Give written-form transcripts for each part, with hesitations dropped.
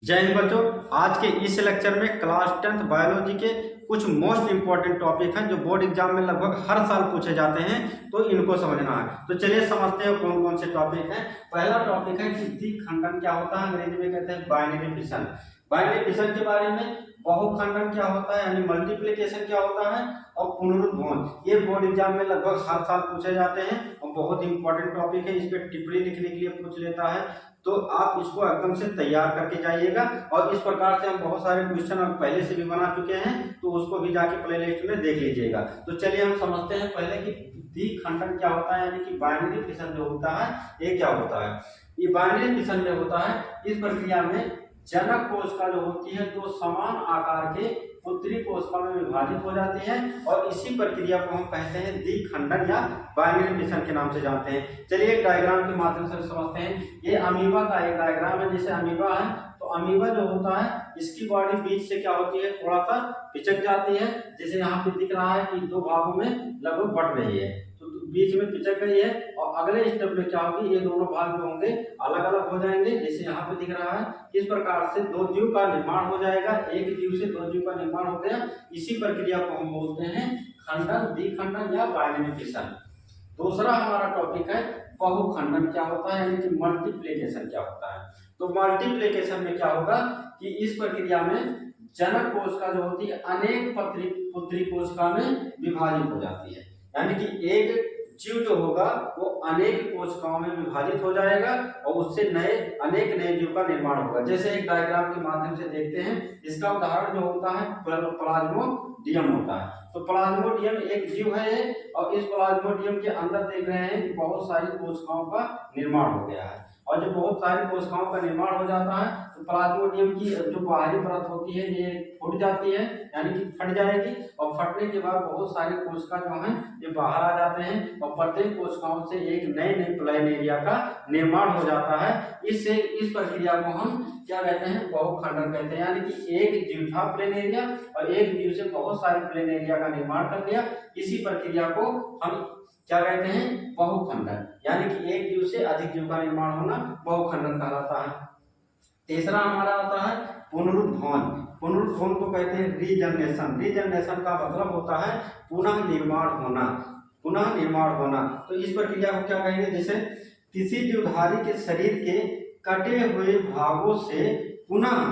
जय हिंद बच्चों। आज के इस लेक्चर में क्लास 10th बायोलॉजी के कुछ मोस्ट इंपॉर्टेंट टॉपिक हैं जो बोर्ड एग्जाम में लगभग हर साल पूछे जाते हैं, तो इनको समझना है। तो चलिए समझते हैं कौन कौन से टॉपिक हैं। पहला टॉपिक है कि द्विखंडन क्या होता है, अंग्रेजी में कहते हैं बाइनरी फिशन। बाइनरी फिशन के बारे में, बहुखंडन क्या होता है यानी मल्टीप्लिकेशन क्या होता है, और पुनरुद्भवन, ये बोर्ड एग्जाम में लगभग हर साल पूछे जाते हैं और बहुत इंपॉर्टेंट टॉपिक है। इस पर टिप्पणी लिखने के लिए पूछ लेता है, तो आप इसको एकदम से तैयार करके जाइएगा। और इस प्रकार से हम बहुत सारे क्वेश्चन पहले से भी बना चुके हैं, तो उसको भी जाके प्लेलिस्ट में देख लीजिएगा। तो चलिए हम समझते हैं पहले कि द्विखंडन क्या होता है यानी कि बाइनरी फिशन जो होता है ये क्या होता है। ये बाइनरी फिशन में होता है, इस प्रक्रिया में जनक कोशिका जो होती है दो समान आकार के पुत्री कोशिका में विभाजित हो जाती है, और इसी प्रक्रिया को हम कहते हैं द्विखंडन या बाइनरी फिशन के नाम से जानते हैं। चलिए एक डायग्राम के माध्यम से समझते हैं। ये अमीबा का एक डायग्राम है। जैसे अमीबा है, तो अमीबा जो होता है इसकी बॉडी बीच से क्या होती है, थोड़ा सा पिचक जाती है। जैसे यहाँ पे दिख रहा है कि दो भागों में लगभग बट रही है, तो बीच में पिचक गई है, और अगले स्टेप में क्या होगी, ये दोनों भाग जो होंगे अलग अलग हो जाएंगे। जैसे यहाँ पे दिख रहा है, इस प्रकार से दो जीव का निर्माण हो जाएगा। एक जीव से दो जीव का निर्माण हो गया। इसी प्रक्रिया को हम बोलते हैं खंडन, द्विखंडन या बाइनरी फिशन। दूसरा हमारा टॉपिक है बहुखंडन क्या होता है यानी कि मल्टीप्लिकेशन क्या होता है। तो मल्टीप्लिकेशन में क्या होगा कि इस प्रक्रिया में जनक कोशिका जो होती है अनेक पुत्री कोशिका में विभाजित हो जाती है, यानी कि एक जीव जो होगा वो अनेक कोशिकाओं में विभाजित हो जाएगा और उससे अनेक नए जीव का निर्माण होगा। जैसे एक डायग्राम के माध्यम से देखते हैं। इसका उदाहरण जो होता है प्लाज्मोडियम होता है। तो प्लाज्मोडियम एक जीव है, और इस प्लाज्मोडियम के अंदर देख रहे हैं कि बहुत सारी कोशिकाओं का निर्माण हो गया है। और जब बहुत सारी कोशिकाओं का निर्माण हो जाता है तो प्लाज्मोडियम की जो बाहरी परत होती है ये फूट जाती है, यानी कि फट जाएगी, और फटने के बाद बहुत सारी कोशिका जो हैं ये बाहर आ जाते हैं, और प्रत्येक कोशिकाओं से एक नए प्लेनेरिया का निर्माण हो जाता है। इस प्रक्रिया को हम क्या कहते हैं, बहुखंडन कहते हैं। यानी कि एक जीव था प्लेनेरिया, और एक जीव से बहुत सारे प्लेनेरिया का निर्माण कर लिया। इसी प्रक्रिया को हम क्या कहते हैं, बहुखंडन, यानी कि एक जीव से अधिक जीव का निर्माण होना बहुखंडन कहलाता है। तीसरा हमारा आता है पुनरुद्भवन। पुनरुद्भवन को कहते हैं रीजनरेशन। रीजनरेशन का मतलब होता है पुनः निर्माण होना, पुनः निर्माण होना। तो इस प्रक्रिया को क्या कहेंगे, जैसे किसी जीवधारी के शरीर के कटे हुए भागों से पुनः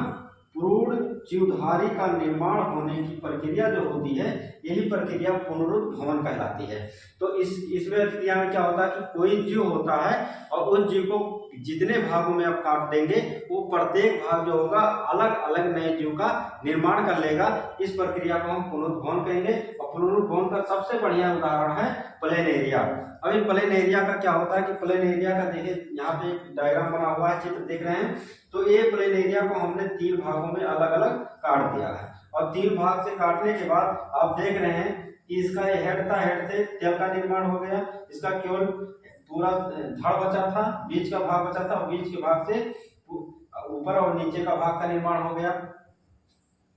पूर्ण जीवधारी का निर्माण होने की प्रक्रिया जो होती है, यही प्रक्रिया पुनरुद्भवन कहलाती है। तो इस प्रक्रिया में क्या होता है कि कोई जीव होता है, और उस जीव को जितने भागों में आप काट देंगे वो प्रत्येक भाग जो होगा अलग अलग नए जीव का निर्माण कर लेगा। इस प्रक्रिया को हम पुनरुद्भवन कहेंगे। और पुनरुद्भवन का सबसे बढ़िया उदाहरण है प्लेनेरिया। अभी प्लेनेरिया का क्या होता है कि प्लेनेरिया का देखिए यहाँ पे एक डायग्राम बना हुआ है, चित्र देख रहे हैं। तो ये प्लेनेरिया को हमने 3 भागों में अलग अलग काट दिया है, और 3 भाग से काटने के बाद आप देख रहे हैं कि इसका ये हेड था, हेड से टेल का निर्माण हो गया। इसका केवल पूरा धड़ बचा था, बीच का भाग बचा था, और बीच के भाग से ऊपर और नीचे का भाग का निर्माण हो गया।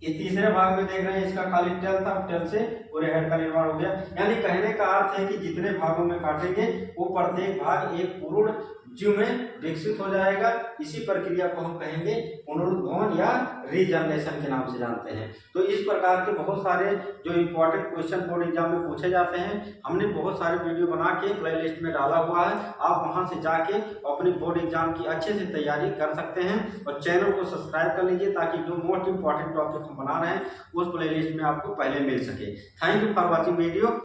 ये तीसरे भाग में देख रहे हैं, इसका खाली टेल था, टेल से पूरे हेड का निर्माण हो गया। यानी कहने का अर्थ है कि जितने भागों में काटेंगे वो प्रत्येक भाग एक पूर्ण जीव में विकसित हो जाएगा। इसी प्रक्रिया को हम कहेंगे पुनरुद्भवन या रीजनरेशन के नाम से जानते हैं। तो इस प्रकार के बहुत सारे जो इंपॉर्टेंट क्वेश्चन बोर्ड एग्जाम में पूछे जाते हैं, हमने बहुत सारे वीडियो बना के प्लेलिस्ट में डाला हुआ है। आप वहां से जाके अपनी बोर्ड एग्जाम की अच्छे से तैयारी कर सकते हैं, और चैनल को सब्सक्राइब कर लीजिए ताकि जो मोस्ट इंपॉर्टेंट टॉपिक हम बना रहे हैं उस प्लेलिस्ट में आपको पहले मिल सके। Thank you for watching video.